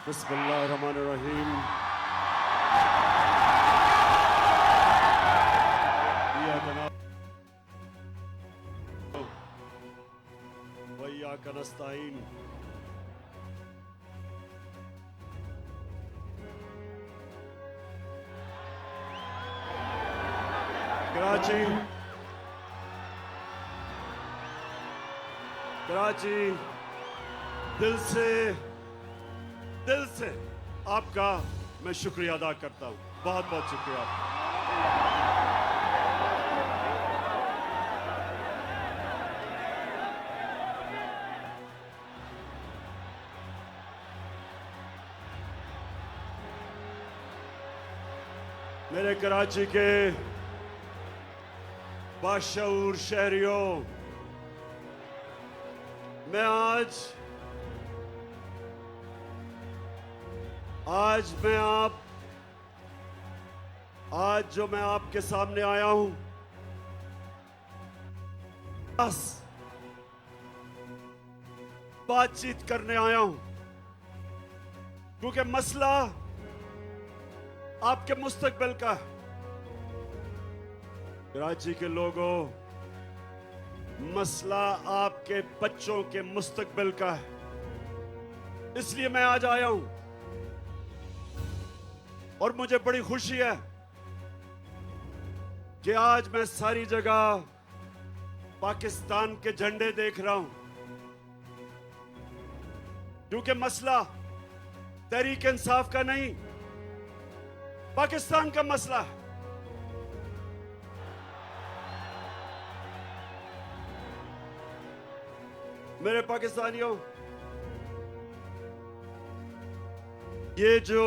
बिस्मिल्लाहिर्रहमानिर्रहीम। इय्याका नअबुदु व इय्याका नस्तईन। कराची दिल से आपका मैं शुक्रिया अदा करता हूं। बहुत बहुत शुक्रिया। मेरे कराची के बाशऊर शहरियों, मैं आज जो मैं आपके सामने आया हूं, बस बातचीत करने आया हूं, क्योंकि मसला आपके मुस्तकबिल का है। कराची के लोगों, मसला आपके बच्चों के मुस्तकबिल का है। इसलिए मैं आज आया हूं और मुझे बड़ी खुशी है कि आज मैं सारी जगह पाकिस्तान के झंडे देख रहा हूं, क्योंकि मसला तहरीक इंसाफ का नहीं, पाकिस्तान का मसला है। मेरे पाकिस्तानियों, ये जो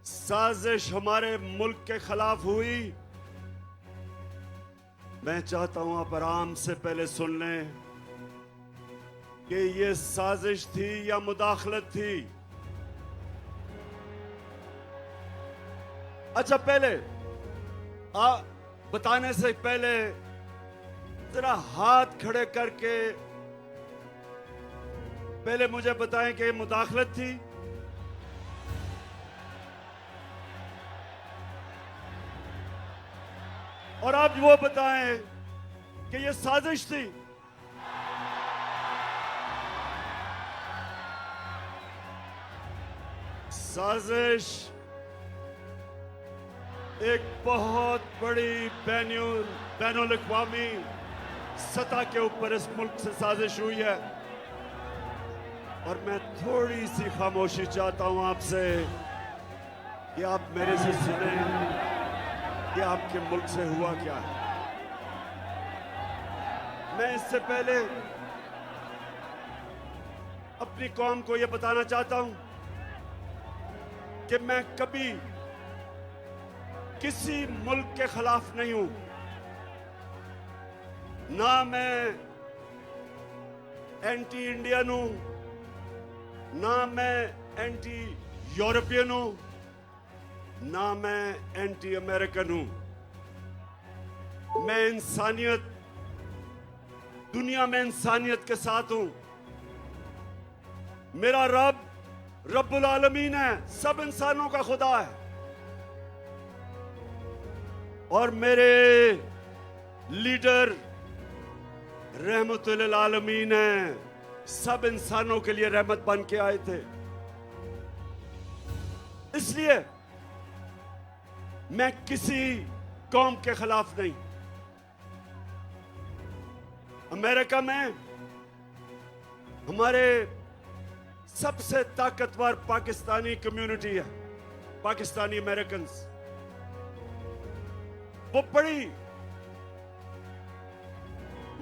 साजिश हमारे मुल्क के खिलाफ हुई, मैं चाहता हूं आप आराम से पहले सुन लें कि ये साजिश थी या मुदाखलत थी। अच्छा, पहले बताने से पहले जरा हाथ खड़े करके पहले मुझे बताएं कि मुदाखलत थी और आप वो बताएं कि ये साजिश थी। साजिश एक बहुत बड़ी बैनुल अक़वामी सतह के ऊपर इस मुल्क से साजिश हुई है, और मैं थोड़ी सी खामोशी चाहता हूं आपसे कि आप मेरे से सुने कि आपके मुल्क से हुआ क्या है। मैं इससे पहले अपनी कौम को यह बताना चाहता हूं कि मैं कभी किसी मुल्क के खिलाफ नहीं हूं, ना मैं एंटी इंडियन हूं, ना मैं एंटी यूरोपियन हूं, ना मैं एंटी अमेरिकन हूं। मैं दुनिया में इंसानियत के साथ हूं। मेरा रब्बुल आलमीन है, सब इंसानों का खुदा है, और मेरे लीडर रहमतुल आलमीन है, सब इंसानों के लिए रहमत बन के आए थे। इसलिए मैं किसी कौम के खिलाफ नहीं। अमेरिका में हमारे सबसे ताकतवर पाकिस्तानी कम्युनिटी है, पाकिस्तानी अमेरिकन्स। वो बड़ी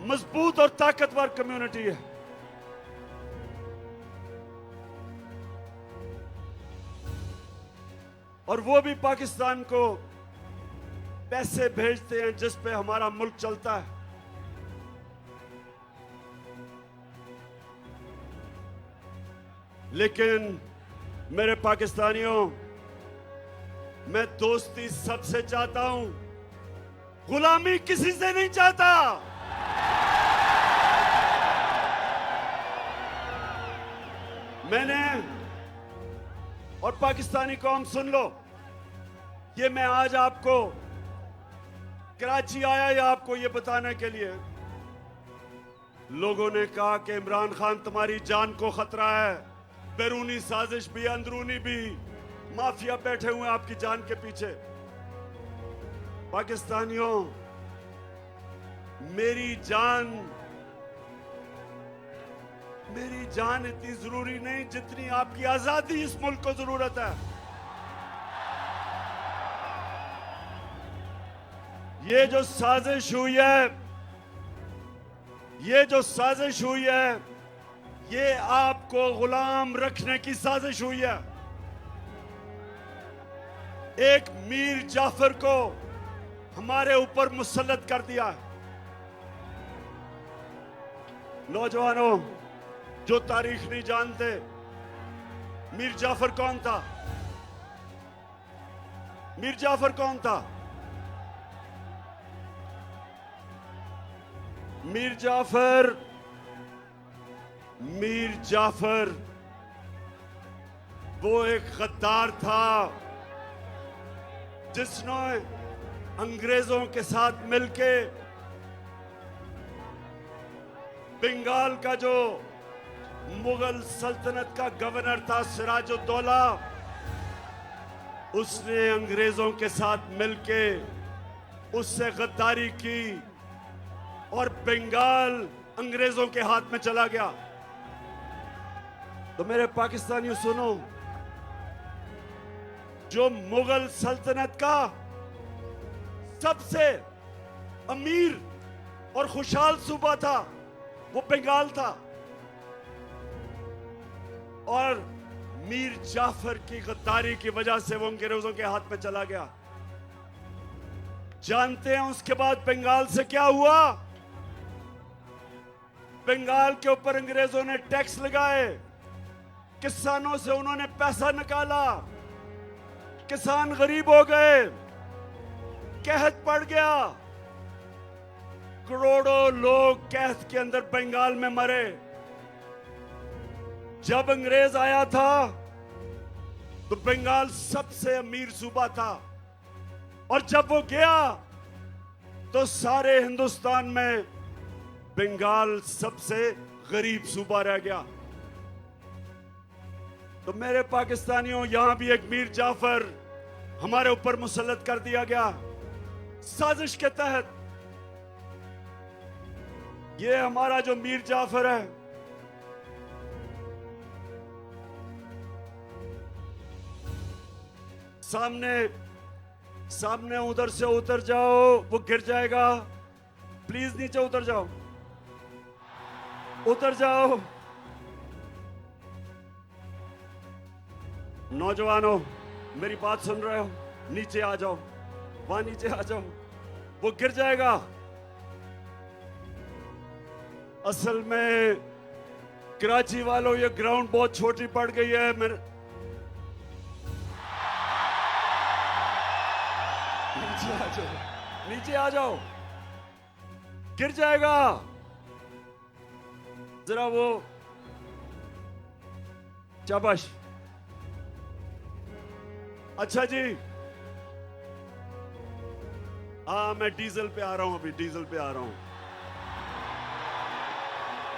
मजबूत और ताकतवर कम्युनिटी है। और वो भी पाकिस्तान को पैसे भेजते हैं जिस पे हमारा मुल्क चलता है। लेकिन मेरे पाकिस्तानियों, मैं दोस्ती सबसे चाहता हूं, गुलामी किसी से नहीं चाहता। और पाकिस्तानी कौम सुन लो, ये मैं आज आपको कराची आया या आपको ये बताने के लिए, लोगों ने कहा कि इमरान खान तुम्हारी जान को खतरा है, बैरूनी साजिश भी अंदरूनी भी, माफिया बैठे हुए हैं आपकी जान के पीछे। पाकिस्तानियों, मेरी जान इतनी जरूरी नहीं जितनी आपकी आजादी इस मुल्क को जरूरत है। ये जो साजिश हुई है, ये आपको गुलाम रखने की साजिश हुई है। एक मीर जाफर को हमारे ऊपर मुसल्लत कर दिया। नौजवानों जो तारीख नहीं जानते, मीर जाफर कौन था? मीर जाफर कौन था? मीर जाफर वो एक गद्दार था जिसने अंग्रेजों के साथ मिलके बंगाल का जो मुगल सल्तनत का गवर्नर था सिराजुद्दौला, उसने अंग्रेजों के साथ मिलके उससे गद्दारी की और बंगाल अंग्रेजों के हाथ में चला गया। तो मेरे पाकिस्तानियों सुनो, जो मुगल सल्तनत का सबसे अमीर और खुशहाल सूबा था वो बंगाल था, और मीर जाफर की गद्दारी की वजह से वो अंग्रेजों के हाथ में चला गया। जानते हैं उसके बाद बंगाल से क्या हुआ? बंगाल के ऊपर अंग्रेजों ने टैक्स लगाए, किसानों से उन्होंने पैसा निकाला, किसान गरीब हो गए, कहत पड़ गया, करोड़ों लोग कहत के अंदर बंगाल में मरे। जब अंग्रेज आया था तो बंगाल सबसे अमीर सूबा था, और जब वो गया तो सारे हिंदुस्तान में बंगाल सबसे गरीब सूबा रह गया। तो मेरे पाकिस्तानियों, यहां भी एक मीर जाफर हमारे ऊपर मुसल्लत कर दिया गया साजिश के तहत। ये हमारा जो मीर जाफर है, सामने उधर से उतर जाओ, वो गिर जाएगा। प्लीज नीचे उतर जाओ, उतर जाओ। नौजवानों, मेरी बात सुन रहे हो? नीचे आ जाओ, वहां नीचे आ जाओ, वो गिर जाएगा। असल में कराची वालों, ये ग्राउंड बहुत छोटी पड़ गई है। मेरे नीचे आ जाओ, गिर जाएगा। जरा वो, शाबाश। अच्छा जी, हाँ मैं डीजल पे आ रहा हूं, अभी डीजल पे आ रहा हूं।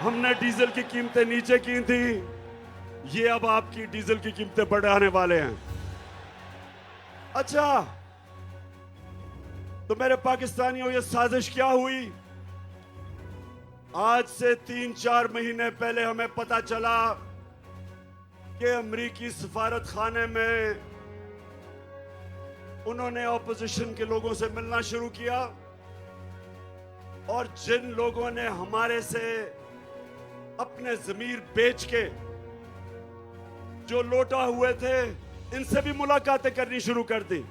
हमने डीजल की कीमतें नीचे की थी, ये अब आपकी डीजल की कीमतें बढ़ाने वाले हैं। अच्छा, तो मेरे पाकिस्तानियों, ये साजिश क्या हुई? आज से 3-4 महीने पहले हमें पता चला कि अमेरिकी सफारत खाने में उन्होंने ऑपोजिशन के लोगों से मिलना शुरू किया, और जिन लोगों ने हमारे से अपने जमीर बेच के जो लौटा हुए थे, इनसे भी मुलाकातें करनी शुरू कर दी।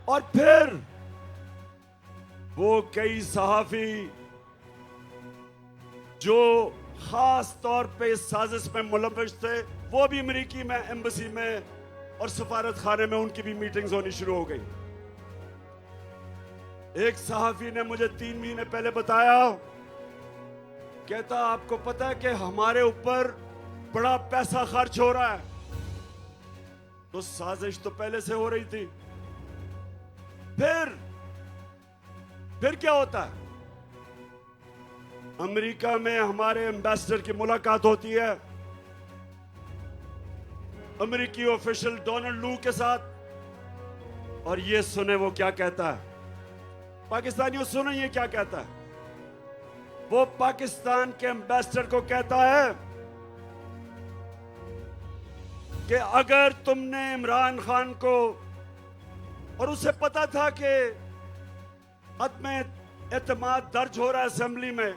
और फिर वो कई सहाफी जो खास तौर पे इस साजिश में मुलव्वस थे, वो भी अमेरिकी में एम्बेसी में और सफारत खाने में उनकी भी मीटिंग्स होनी शुरू हो गई। एक सहाफी ने मुझे 3 महीने पहले बताया, कहता आपको पता है कि हमारे ऊपर बड़ा पैसा खर्च हो रहा है, तो साजिश तो पहले से हो रही थी। फिर क्या होता है? अमेरिका में हमारे एम्बेसडर की मुलाकात होती है अमेरिकी ऑफिशियल डोनाल्ड लू के साथ, और ये सुने वो क्या कहता है। पाकिस्तानियों सुने ये क्या कहता है। वो पाकिस्तान के एम्बेसडर को कहता है कि अगर तुमने इमरान खान को, और उसे पता था कि अदम एतमाद दर्ज हो रहा है, असेंबली में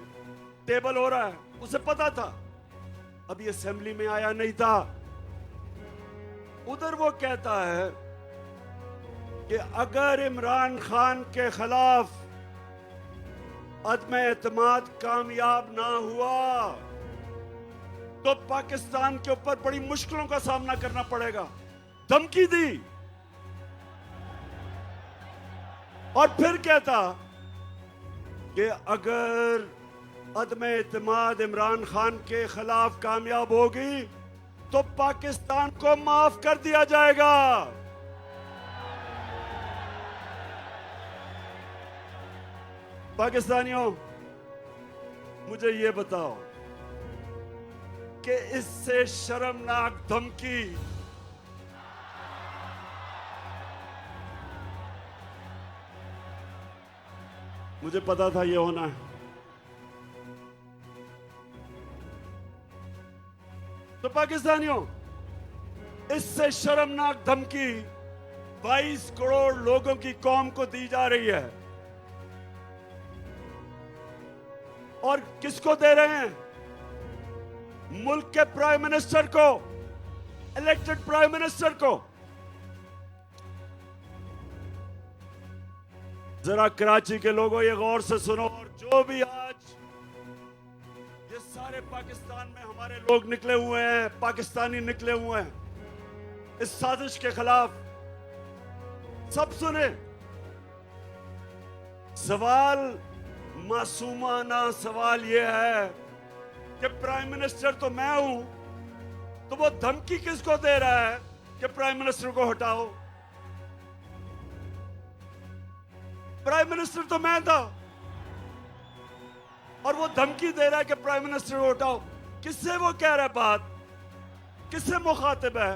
टेबल हो रहा है, उसे पता था, अभी असेंबली में आया नहीं था। उधर वो कहता है कि अगर इमरान खान के खिलाफ अदम एतमाद कामयाब ना हुआ तो पाकिस्तान के ऊपर बड़ी मुश्किलों का सामना करना पड़ेगा। धमकी दी। और फिर कहता कि अगर अदम एतमाद इमरान खान के खिलाफ कामयाब होगी तो पाकिस्तान को माफ कर दिया जाएगा। पाकिस्तानियों, मुझे ये बताओ कि इससे शर्मनाक धमकी मुझे पता था ये होना है। तो पाकिस्तानियों, इससे शर्मनाक धमकी 22 करोड़ लोगों की कौम को दी जा रही है। और किसको दे रहे हैं? मुल्क के प्राइम मिनिस्टर को, इलेक्टेड प्राइम मिनिस्टर को। जरा कराची के लोगों ये गौर से सुनो, और जो भी आज ये सारे पाकिस्तान में हमारे लोग निकले हुए हैं, पाकिस्तानी निकले हुए हैं इस साजिश के खिलाफ, सब सुने। सवाल मासूमाना सवाल यह है कि प्राइम मिनिस्टर तो मैं हूं, तो वो धमकी किसको दे रहा है कि प्राइम मिनिस्टर को हटाओ? प्राइम मिनिस्टर तो मैं था, और वो धमकी दे रहा है कि प्राइम मिनिस्टर को हटाओ। किससे वो कह रहा है बात? किससे मुखातिब है?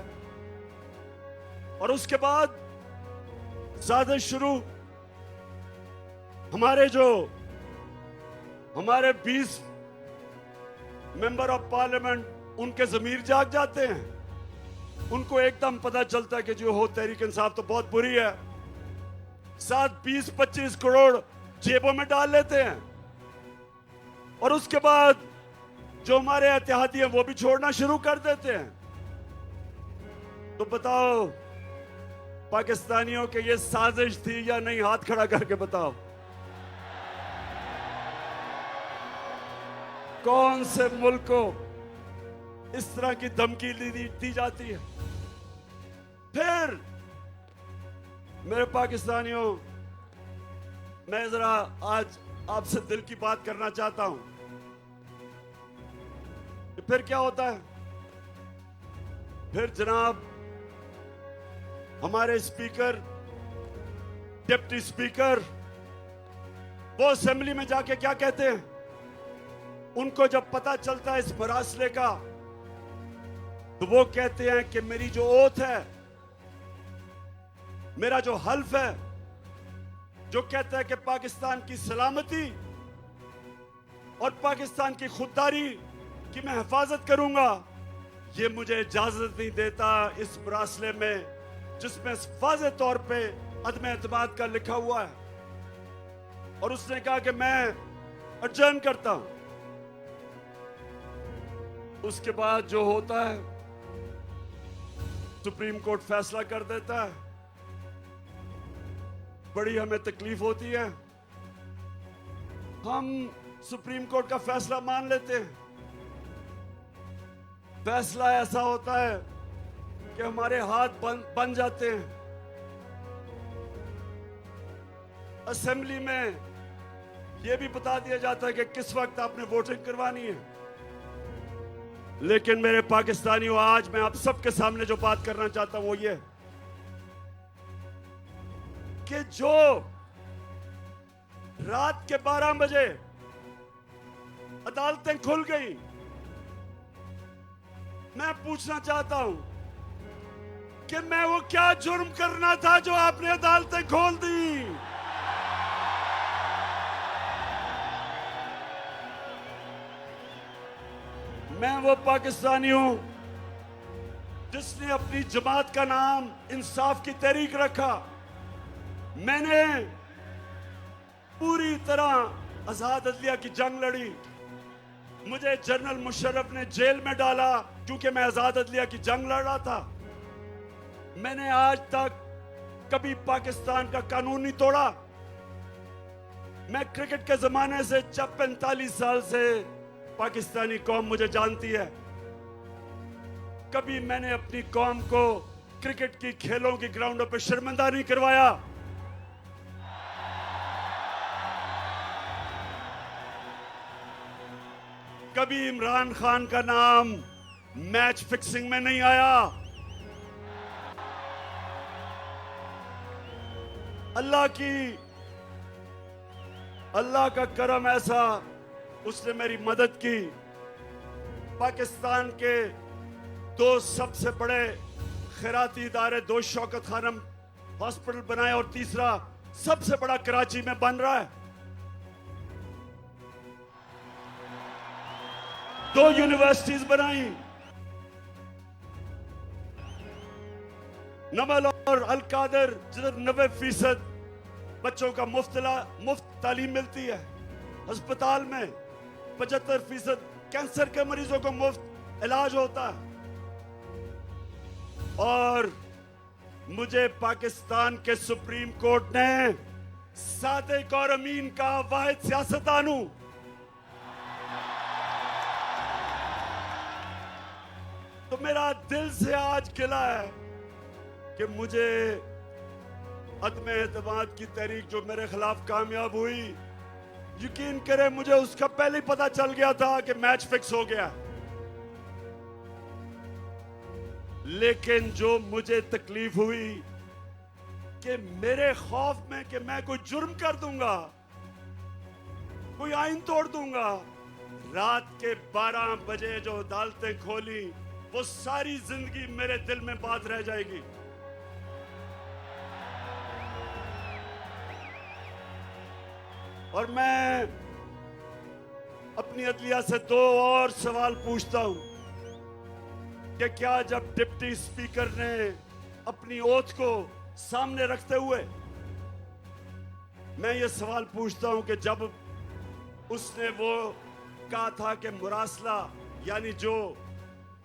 और उसके बाद साजिश शुरू। हमारे 20 मेंबर ऑफ पार्लियामेंट, उनके जमीर जाग जाते हैं। उनको एकदम पता चलता है कि जो हो तहरीक इंसाफ तो बहुत बुरी है। साथ 20-25 करोड़ जेबों में डाल लेते हैं, और उसके बाद जो हमारे एहतियाती हैं वो भी छोड़ना शुरू कर देते हैं। तो बताओ पाकिस्तानियों के ये साजिश थी या नहीं? हाथ खड़ा करके बताओ। कौन से मुल्क को इस तरह की धमकी दी जाती है? फिर मेरे पाकिस्तानियों, मैं जरा आज आपसे दिल की बात करना चाहता हूं कि फिर क्या होता है। फिर जनाब हमारे स्पीकर, डिप्टी स्पीकर, वो असेंबली में जाके क्या कहते हैं? उनको जब पता चलता है इस मरासले का, तो वो कहते हैं कि मेरी जो ओथ है, मेरा जो हल्फ है, जो कहता है कि पाकिस्तान की सलामती और पाकिस्तान की खुददारी की मैं हिफाजत करूंगा, ये मुझे इजाजत नहीं देता इस मरासले में जिसमें वाज़ेह तौर पे अदम एतमाद का लिखा हुआ है। और उसने कहा कि मैं अडजर्न करता हूं। उसके बाद जो होता है, सुप्रीम कोर्ट फैसला कर देता है। बड़ी हमें तकलीफ होती है, हम सुप्रीम कोर्ट का फैसला मान लेते हैं। फैसला ऐसा होता है कि हमारे हाथ बन जाते हैं। असेंबली में यह भी बता दिया जाता है कि किस वक्त आपने वोटिंग करवानी है। लेकिन मेरे पाकिस्तानियों, आज मैं आप सबके सामने जो बात करना चाहता हूं वो ये कि जो रात के 12 बजे अदालतें खुल गई, मैं पूछना चाहता हूं कि मैं वो क्या जुर्म करना था जो आपने अदालतें खोल दी। मैं वो पाकिस्तानी हूं जिसने अपनी जमात का नाम इंसाफ की तहरीक रखा। मैंने पूरी तरह आजाद अदलिया की जंग लड़ी। मुझे जनरल मुशर्रफ ने जेल में डाला क्योंकि मैं आजाद अदलिया की जंग लड़ रहा था। मैंने आज तक कभी पाकिस्तान का कानून नहीं तोड़ा। मैं क्रिकेट के जमाने से, जब 45 साल से पाकिस्तानी कौम मुझे जानती है, कभी मैंने अपनी कौम को क्रिकेट की खेलों की ग्राउंडों पर शर्मिंदा नहीं करवाया। कभी इमरान खान का नाम मैच फिक्सिंग में नहीं आया। अल्लाह का करम ऐसा, उसने मेरी मदद की। पाकिस्तान के दो सबसे बड़े खैराती इदारे, दो शौकत खानम हॉस्पिटल बनाए और तीसरा सबसे बड़ा कराची में बन रहा है। 2 यूनिवर्सिटीज बनाई। नमल और अलकादर, जिधर 90% बच्चों का मुफ्त तालीम मिलती है। अस्पताल में 75% कैंसर के मरीजों को मुफ्त इलाज होता है। और मुझे पाकिस्तान के सुप्रीम कोर्ट ने सादिक और अमीन का वाहिद सियासतदान हूं। तो मेरा दिल से आज गिला है कि मुझे अदम एतमाद की तहरीक जो मेरे खिलाफ कामयाब हुई, यकीन करें मुझे उसका पहले ही पता चल गया था कि मैच फिक्स हो गया। लेकिन जो मुझे तकलीफ हुई कि मेरे खौफ में कि मैं कोई जुर्म कर दूंगा, कोई आइन तोड़ दूंगा, रात के 12 बजे जो अदालतें खोली, वो सारी जिंदगी मेरे दिल में बात रह जाएगी। और मैं अपनी अदलिया से 2 और सवाल पूछता हूं कि क्या जब डिप्टी स्पीकर ने अपनी ओथ को सामने रखते हुए, मैं ये सवाल पूछता हूं कि जब उसने वो कहा था कि मुरासला यानी जो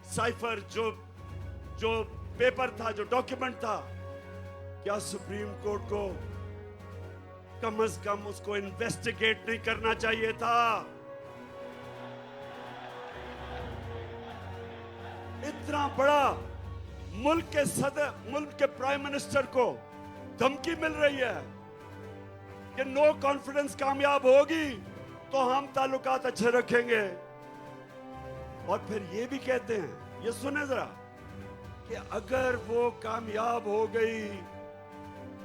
साइफर, जो पेपर था, जो डॉक्यूमेंट था, क्या सुप्रीम कोर्ट को कम से कम उसको इन्वेस्टिगेट नहीं करना चाहिए था? इतना बड़ा मुल्क के सदर, मुल्क के प्राइम मिनिस्टर को धमकी मिल रही है कि नो कॉन्फिडेंस कामयाब होगी तो हम ताल्लुकात अच्छे रखेंगे। और फिर ये भी कहते हैं, ये सुने जरा, कि अगर वो कामयाब हो गई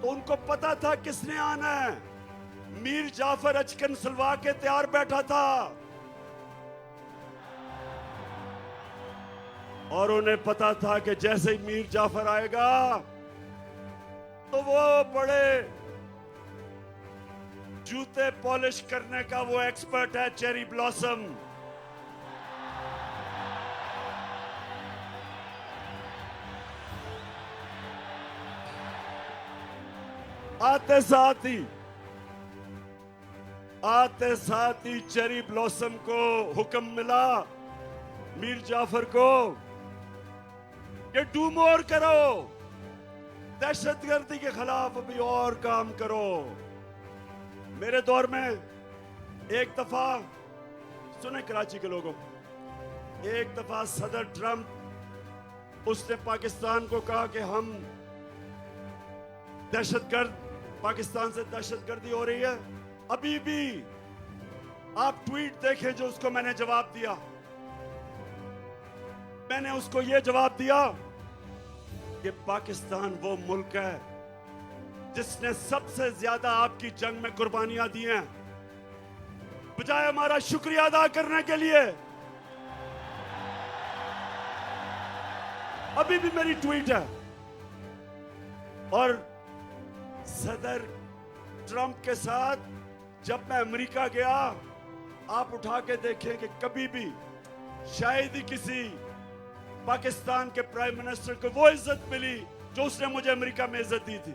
तो उनको पता था किसने आना है। मीर जाफर अचकन सलवा के तैयार बैठा था और उन्हें पता था कि जैसे ही मीर जाफर आएगा तो वो बड़े जूते पॉलिश करने का वो एक्सपर्ट है, चेरी ब्लॉसम। आते साथ ही चेरी ब्लॉसम को हुक्म मिला, मीर जाफर को, कि डू मोर करो, दहशतगर्दी के खिलाफ अभी और काम करो। मेरे दौर में एक दफा, सुने कराची के लोगों, एक दफा सदर ट्रंप, उसने पाकिस्तान को कहा कि हम दहशतगर्द, पाकिस्तान से दहशतगर्दी हो रही है। अभी भी आप ट्वीट देखें जो उसको मैंने जवाब दिया मैंने उसको ये जवाब दिया कि पाकिस्तान वो मुल्क है जिसने सबसे ज्यादा आपकी जंग में कुर्बानियां दी हैं, बजाय हमारा शुक्रिया अदा करने के लिए। अभी भी मेरी ट्वीट है। और सदर ट्रंप के साथ जब मैं अमेरिका गया, आप उठा के देखें कि कभी भी शायद ही किसी पाकिस्तान के प्राइम मिनिस्टर को वो इज्जत मिली जो उसने मुझे अमेरिका में इज्जत दी थी।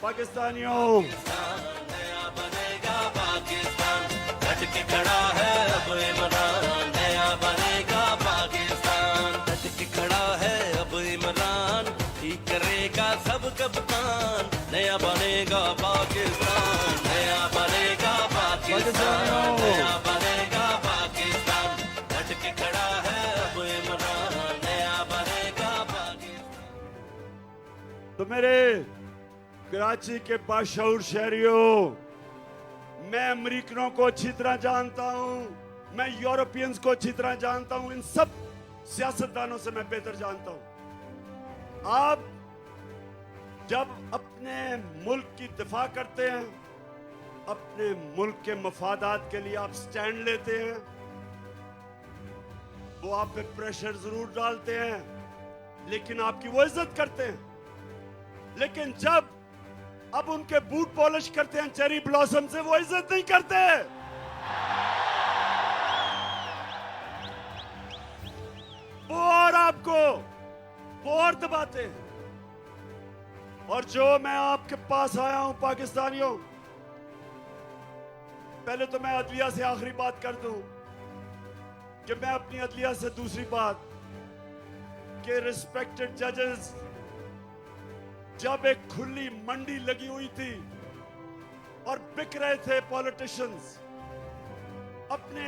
पाकिस्तानियों, नया बनेगा पाकिस्तान, डट के खड़ा है अब इमरान। नया बनेगा पाकिस्तान, डट के खड़ा है अब इमरान। ठीक करेगा सब कप्तान, नया बनेगा पाकिस्तान। नया बनेगा पाकिस्तान, नया बनेगा पाकिस्तान, डट के खड़ा है अब इमरान। नया बनेगा पाकिस्तान। तो मेरे कराची के बाशऊर शहरियों, मैं अमेरिकनों को अच्छी तरह जानता हूं, मैं यूरोपियंस को अच्छी तरह जानता हूं, इन सब सियासतदानों से मैं बेहतर जानता हूं। आप जब अपने मुल्क की दिफा करते हैं, अपने मुल्क के मफादात के लिए आप स्टैंड लेते हैं, वो आप पे प्रेशर जरूर डालते हैं, लेकिन आपकी वो इज्जत करते हैं। लेकिन जब अब उनके बूट पॉलिश करते हैं चेरी ब्लॉसम से, वो इज्जत नहीं करते। वो और आपको वो और दबाते हैं। और जो मैं आपके पास आया हूं पाकिस्तानियों, पहले तो मैं अदलिया से आखिरी बात कर दूं कि मैं अपनी अदलिया से दूसरी बात कि रिस्पेक्टेड जजेस, जब एक खुली मंडी लगी हुई थी और बिक रहे थे पॉलिटिशियंस, अपने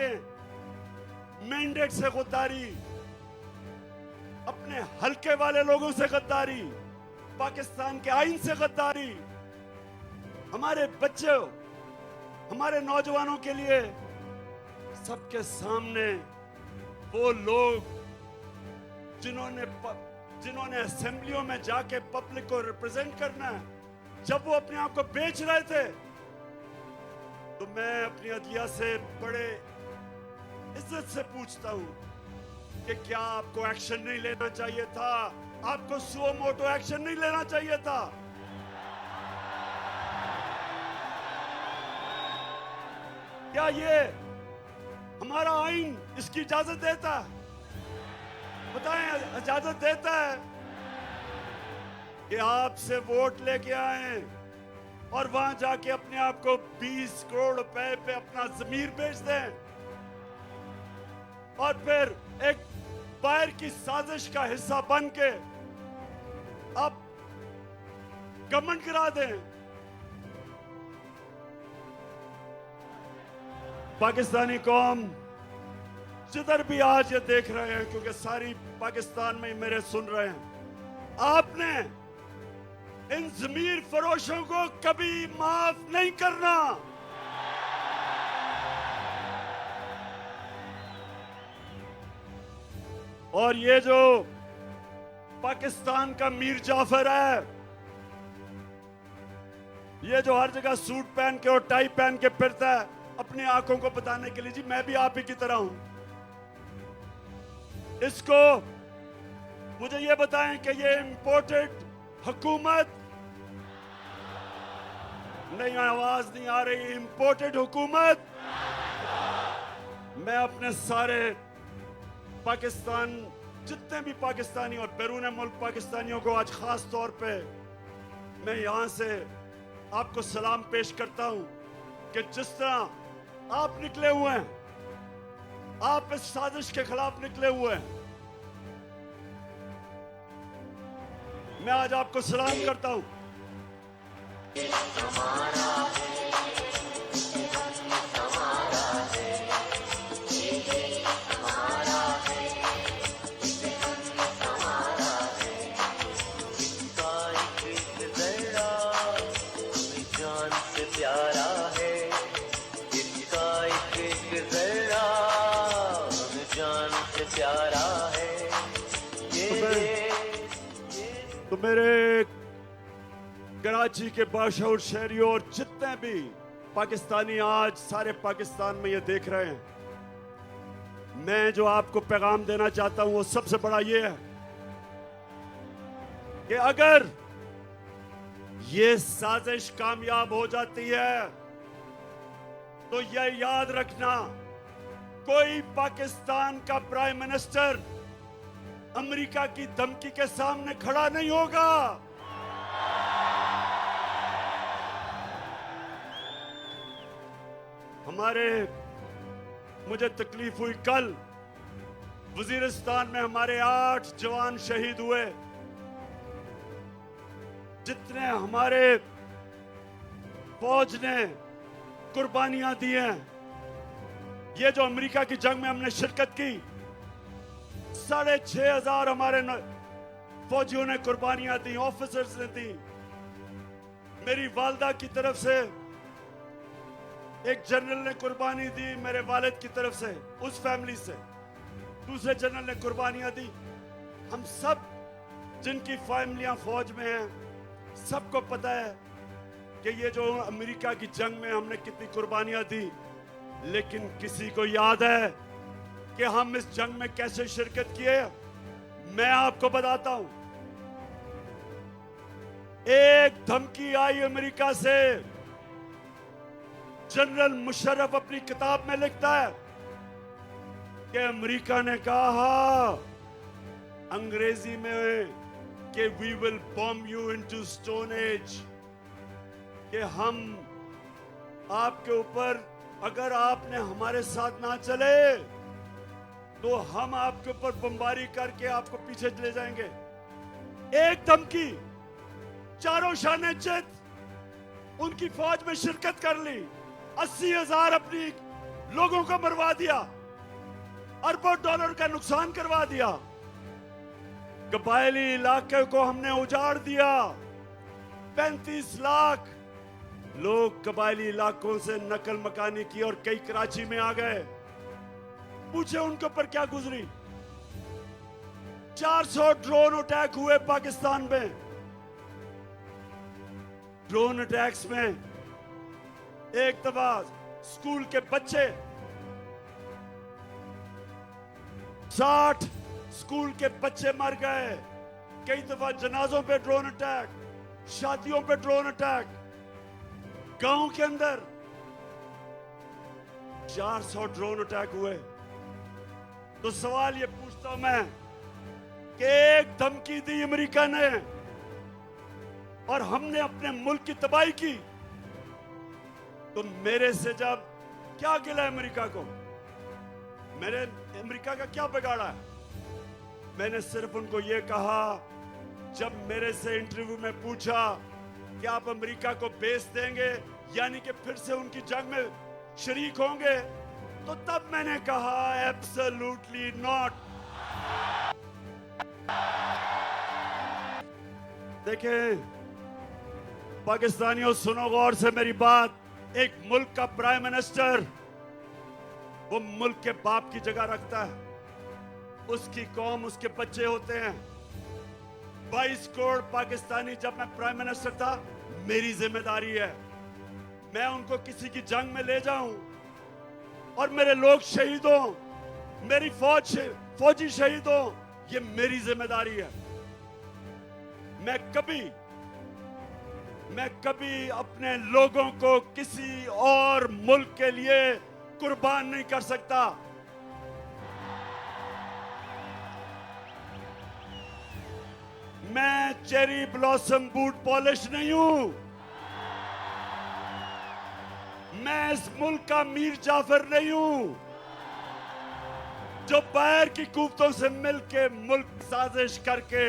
मैंडेट से गद्दारी, अपने हल्के वाले लोगों से गद्दारी, पाकिस्तान के आईन से गद्दारी, हमारे बच्चों, हमारे नौजवानों के लिए सबके सामने वो लोग जिन्होंने असेंबलियों में जाके पब्लिक को रिप्रेजेंट करना है, जब वो अपने आप को बेच रहे थे, तो मैं अपनी अदलिया से बड़े इज्जत से पूछता हूं कि क्या आपको एक्शन नहीं लेना चाहिए था? आपको सुओ मोटो एक्शन नहीं लेना चाहिए था? क्या ये हमारा आईन इसकी इजाजत देता है? बताएं, इजाजत देता है कि आपसे वोट लेके आए और वहां जाके अपने आप को 20 करोड़ रुपए पे अपना जमीर बेच दें और फिर एक बाहर की साजिश का हिस्सा बन के अब घमंड करा दें? पाकिस्तानी कौम जिधर भी आज ये देख रहे हैं, क्योंकि सारी पाकिस्तान में मेरे सुन रहे हैं, आपने इन जमीर फरोशों को कभी माफ नहीं करना। और ये जो पाकिस्तान का मीर जाफर है, ये जो हर जगह सूट पहन के और टाई पहन के फिरता है अपनी आंखों को बताने के लिए, जी मैं भी आप ही की तरह हूं, इसको मुझे ये बताएं कि ये इंपोर्टेड हुकूमत नहीं, आवाज नहीं आ रही, इंपोर्टेड हुकूमत। मैं अपने सारे पाकिस्तान, जितने भी पाकिस्तानी और बैरून मुल्क पाकिस्तानियों को आज खास तौर पे मैं यहां से आपको सलाम पेश करता हूं कि जिस तरह आप निकले हुए हैं, आप इस साजिश के खिलाफ निकले हुए हैं, मैं आज आपको सलाम करता हूं। जान से प्यारा है, इसका एक जरा मेरे कराची के बाशऊर शहरियों और जितने भी पाकिस्तानी आज सारे पाकिस्तान में ये देख रहे हैं, मैं जो आपको पैगाम देना चाहता हूं वो सबसे बड़ा ये है कि अगर ये साजिश कामयाब हो जाती है तो यह याद रखना, कोई पाकिस्तान का प्राइम मिनिस्टर अमेरिका की धमकी के सामने खड़ा नहीं होगा। मुझे तकलीफ हुई, कल वजीरिस्तान में हमारे 8 जवान शहीद हुए। जितने हमारे फौज ने कुर्बानियां दी हैं, ये जो अमेरिका की जंग में हमने शिरकत की, 6,500 हमारे फौजियों ने कुर्बानियां दी, ऑफिसर्स ने दी। मेरी वालदा की तरफ से एक जनरल ने कुर्बानी दी, मेरे वालिद की तरफ से, उस फैमिली से दूसरे जनरल ने कुर्बानियां दी। हम सब जिनकी फैमिलियां फौज में हैं, सबको पता है कि ये जो अमेरिका की जंग में हमने कितनी कुर्बानियां दी। लेकिन किसी को याद है कि हम इस जंग में कैसे शिरकत किए? मैं आपको बताता हूं। एक धमकी आई अमेरिका से। जनरल मुशर्रफ अपनी किताब में लिखता है कि अमेरिका ने कहा अंग्रेजी में कि we will bomb you into stone age, कि हम आपके ऊपर, अगर आपने हमारे साथ ना चले तो हम आपके ऊपर बमबारी करके आपको पीछे ले जाएंगे। एक धमकी, चारों शाने चित उनकी फौज में शिरकत कर ली, 80,000 अपनी लोगों को मरवा दिया, अरबों डॉलर का नुकसान करवा दिया। कबायली इलाके को हमने उजाड़ दिया। 35 लाख लोग कबायली इलाकों से नकल मकानी की और कई कराची में आ गए। पूछे उनके ऊपर क्या गुजरी। 400 ड्रोन अटैक हुए पाकिस्तान में। ड्रोन अटैक्स में एक दफा स्कूल के बच्चे, 60 स्कूल के बच्चे मर गए। कई दफा जनाजों पे ड्रोन अटैक, शादियों पे ड्रोन अटैक, गांव के अंदर 400 ड्रोन अटैक हुए। तो सवाल ये पूछता हूं मैं कि एक धमकी दी अमेरिका ने और हमने अपने मुल्क की तबाही की, तो मेरे से जब क्या गिला अमेरिका को? मैंने अमेरिका का क्या बिगाड़ा है? मैंने सिर्फ उनको यह कहा, जब मेरे से इंटरव्यू में पूछा कि आप अमेरिका को बेस देंगे, यानी कि फिर से उनकी जंग में शरीक होंगे, तो तब मैंने कहा एब्सोल्युटली नॉट। देखें पाकिस्तानियों, सुनो गौर से मेरी बात। एक मुल्क का प्राइम मिनिस्टर वो मुल्क के बाप की जगह रखता है। उसकी कौम, उसके बच्चे होते हैं। 22 करोड़ पाकिस्तानी, जब मैं प्राइम मिनिस्टर था, मेरी जिम्मेदारी है मैं उनको किसी की जंग में ले जाऊं और मेरे लोग शहीद हों, मेरी फौजी शहीद हों, ये मेरी जिम्मेदारी है। मैं कभी अपने लोगों को किसी और मुल्क के लिए कुर्बान नहीं कर सकता। मैं चेरी ब्लॉसम बूट पॉलिश नहीं हूं। मैं इस मुल्क का मीर जाफर नहीं हूं जो बाहर की कुव्वतों से मिलके मुल्क साजिश करके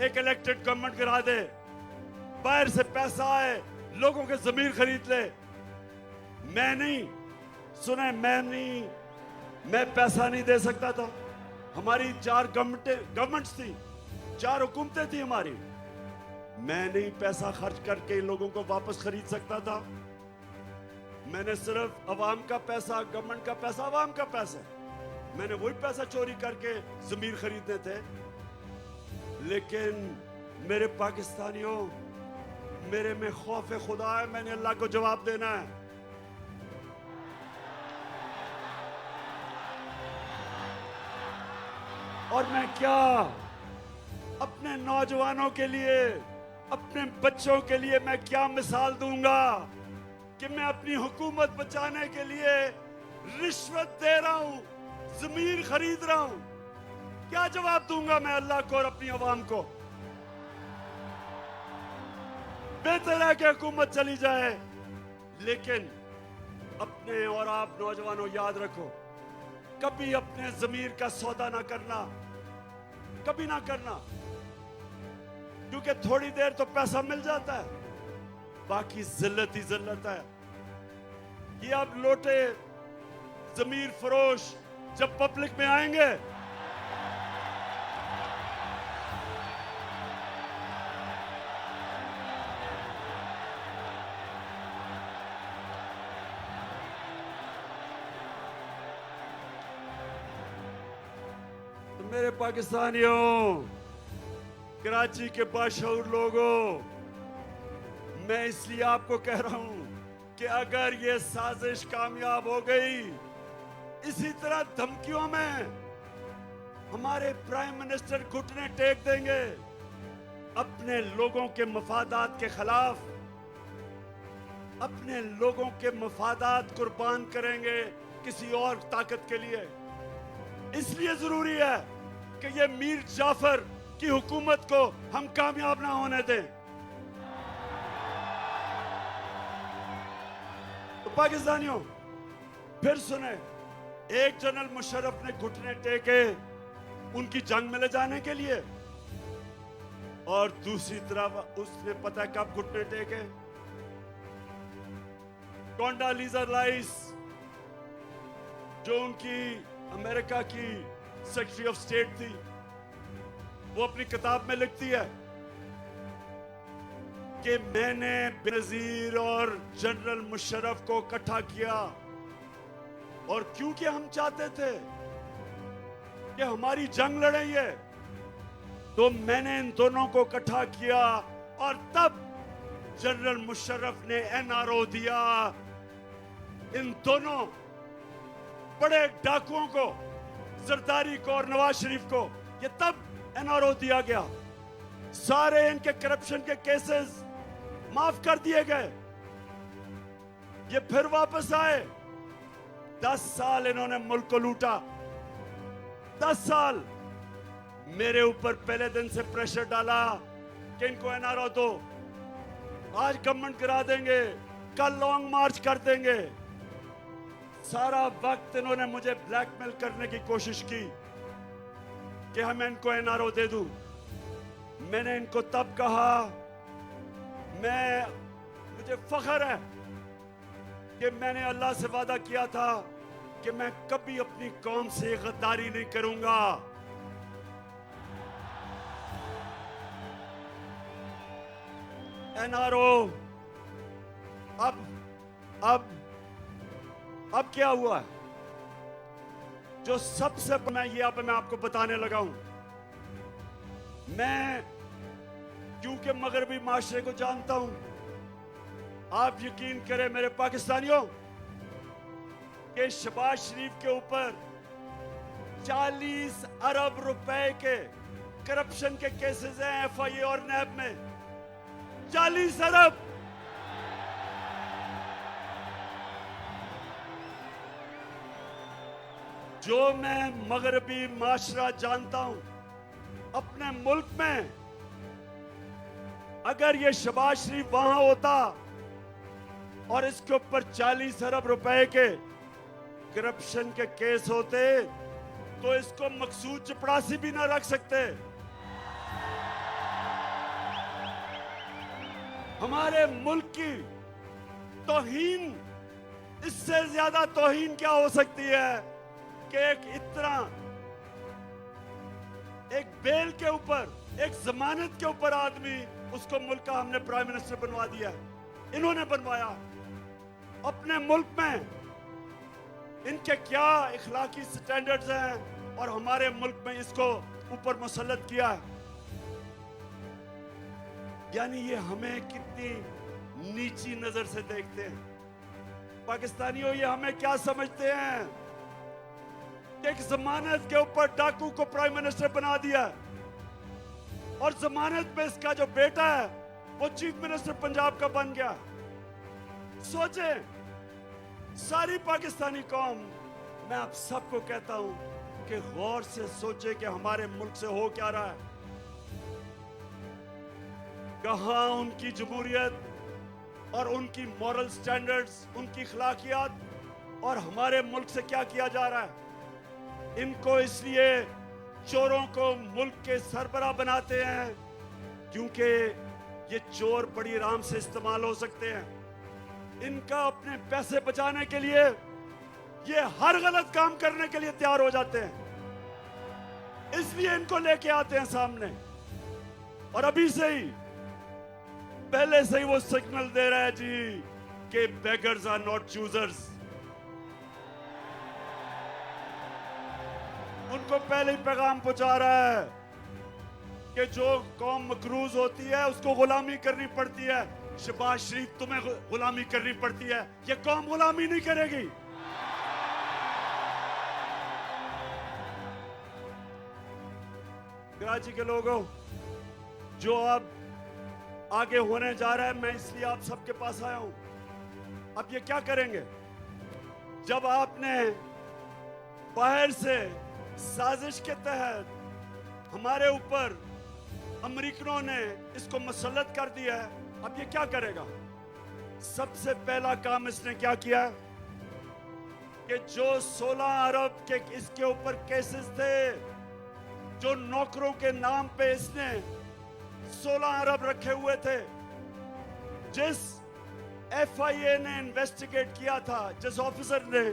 एक इलेक्टेड गवर्नमेंट गिरा दे, बाहर से पैसा आए, लोगों के जमीर खरीद ले। मैं नहीं, सुने, मैं पैसा नहीं दे सकता था। हमारी 4 गवर्नमेंट्स थी, 4 हुकूमतें थी हमारी। मैं नहीं पैसा खर्च करके लोगों को वापस खरीद सकता था। मैंने सिर्फ अवाम का पैसा, गवर्नमेंट का पैसा, अवाम का पैसा, मैंने वही पैसा चोरी करके जमीर खरीदने थे। लेकिन मेरे पाकिस्तानियों, मेरे में खौफ खुदा है, मैंने अल्लाह को जवाब देना है। और मैं क्या अपने नौजवानों के लिए, अपने बच्चों के लिए मैं क्या मिसाल दूंगा कि मैं अपनी हुकूमत बचाने के लिए रिश्वत दे रहा हूं, जमीन खरीद रहा हूं? क्या जवाब दूंगा मैं अल्लाह को और अपनी आवाम को? बेहतर है कि हुकूमत चली जाए, लेकिन अपने और आप नौजवानों याद रखो, कभी अपने जमीर का सौदा ना करना, कभी ना करना, क्योंकि थोड़ी देर तो पैसा मिल जाता है, बाकी जिल्लत ही जिल्लत है। ये अब लोटे जमीर फरोश जब पब्लिक में आएंगे, मेरे पाकिस्तानियों, कराची के बाशऊर लोगों, मैं इसलिए आपको कह रहा हूं कि अगर ये साजिश कामयाब हो गई, इसी तरह धमकियों में हमारे प्राइम मिनिस्टर घुटने टेक देंगे, अपने लोगों के मफादात के खिलाफ, अपने लोगों के मफादात कुर्बान करेंगे किसी और ताकत के लिए। इसलिए जरूरी है कि ये मीर जाफर की हुकूमत को हम कामयाब ना होने दें। तो पाकिस्तानियों, फिर सुने, एक जनरल मुशर्रफ ने घुटने टेके उनकी जंग में ले जाने के लिए, और दूसरी तरफ उसने पता कब घुटने टेके? कोंडालीजा राइस, जो उनकी अमेरिका की सेक्रेटरी ऑफ स्टेट थी, वो अपनी किताब में लिखती है कि मैंने बेनजीर और जनरल मुशर्रफ को इकट्ठा किया, और क्योंकि हम चाहते थे कि हमारी जंग लड़े ये, तो मैंने इन दोनों को इकट्ठा किया, और तब जनरल मुशर्रफ ने एनआरओ दिया इन दोनों बड़े डाकुओं को, जरदारी को और नवाज शरीफ को। ये तब एनआरओ दिया गया, सारे इनके करप्शन के केसेस माफ कर दिए गए, ये फिर वापस आए। 10 साल इन्होंने मुल्क को लूटा, 10 साल मेरे ऊपर पहले दिन से प्रेशर डाला कि इनको एनआरओ दो, आज गवर्नमेंट करा देंगे, कल लॉन्ग मार्च कर देंगे। सारा वक्त इन्होंने मुझे ब्लैकमेल करने की कोशिश की कि हम इनको एनआरओ दे दूं। मैंने इनको तब कहा, मुझे फख्र है कि मैंने अल्लाह से वादा किया था कि मैं कभी अपनी कौम से गद्दारी नहीं करूंगा। एनआरओ अब क्या हुआ है? जो सबसे मैं आपको बताने लगा हूं, मैं क्योंकि मगरबी माशरे को जानता हूं, आप यकीन करें मेरे पाकिस्तानियों कि शहबाज शरीफ के ऊपर 40 अरब रुपए के करप्शन के केसेस हैं एफआईए और नैब में। 40 अरब। जो मैं मगरबी माशरा जानता हूं, अपने मुल्क में अगर ये शहबाज शरीफ वहां होता और इसके ऊपर 40 अरब रुपए के करप्शन के केस होते, तो इसको मकसूद चपड़ासी भी ना रख सकते। हमारे मुल्क की तौहीन, इससे ज्यादा तौहीन क्या हो सकती है कि एक बेल के ऊपर, एक जमानत के ऊपर आदमी, उसको मुल्क का हमने प्राइम मिनिस्टर बनवा दिया। इन्होंने बनवाया अपने मुल्क में। इनके क्या इखलाकी स्टैंडर्ड्स हैं और हमारे मुल्क में इसको ऊपर मुसल्लत किया है। यानी ये हमें कितनी नीची नजर से देखते हैं। पाकिस्तानियों, ये हमें क्या समझते हैं कि एक जमानत के ऊपर डाकू को प्राइम मिनिस्टर बना दिया और जमानत में इसका जो बेटा है वो चीफ मिनिस्टर पंजाब का बन गया। सोचे सारी पाकिस्तानी कौम, मैं आप सबको कहता हूं कि गौर से सोचे कि हमारे मुल्क से हो क्या रहा है। कहां उनकी जमहूरियत और उनकी मॉरल स्टैंडर्ड्स, उनकी अखलाकियात, और हमारे मुल्क से क्या किया जा रहा है। इनको इसलिए चोरों को मुल्क के सरबराह बनाते हैं क्योंकि ये चोर बड़ी आराम से इस्तेमाल हो सकते हैं। इनका अपने पैसे बचाने के लिए ये हर गलत काम करने के लिए तैयार हो जाते हैं, इसलिए इनको लेके आते हैं सामने। और अभी से ही, पहले से ही वो सिग्नल दे रहा है जी कि बेगर्स आर नॉट चूजर्स। उनको पहले ही पैगाम पहुंचा रहा है कि जो कौम मकरूज होती है उसको गुलामी करनी पड़ती है। शहबाज शरीफ, तुम्हें गुलामी करनी पड़ती है, ये कौम गुलामी नहीं करेगी। कराची के लोगों, जो अब आगे होने जा रहा है, मैं इसलिए आप सबके पास आया हूं। अब ये क्या करेंगे? जब आपने बाहर से साजिश के तहत हमारे ऊपर अमेरिकनों ने इसको मुसल्लत कर दिया है, अब ये क्या करेगा? सबसे पहला काम इसने क्या किया कि जो 16 अरब के इसके ऊपर केसेस थे, जो नौकरों के नाम पे इसने 16 अरब रखे हुए थे, जिस FIA ने इन्वेस्टिगेट किया था, जिस ऑफिसर ने,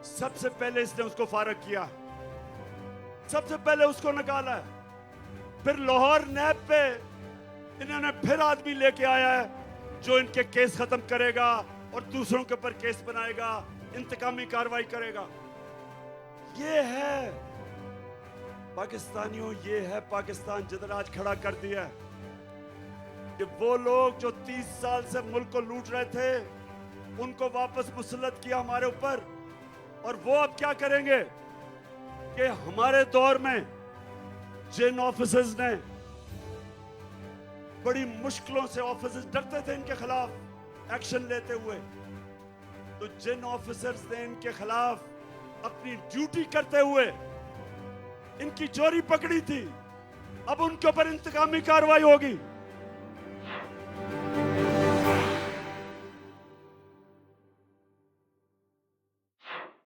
सबसे पहले इसने उसको फारग किया, सबसे पहले उसको निकाला है। फिर लाहौर नैब पे इन्होंने फिर आदमी लेके आया है जो इनके केस खत्म करेगा और दूसरों के ऊपर केस बनाएगा, इंतकामी कार्रवाई करेगा। ये है पाकिस्तानियों, ये है पाकिस्तान जिधर आज खड़ा कर दिया है कि वो लोग जो 30 साल से मुल्क को लूट रहे थे, उनको वापस मुसल्लत किया हमारे ऊपर। और वो अब क्या करेंगे कि हमारे दौर में जिन ऑफिसर्स ने बड़ी मुश्किलों से, ऑफिसर्स डरते थे इनके खिलाफ एक्शन लेते हुए, तो जिन ऑफिसर्स ने इनके खिलाफ अपनी ड्यूटी करते हुए इनकी चोरी पकड़ी थी, अब उनके ऊपर इंतकामी कार्रवाई होगी।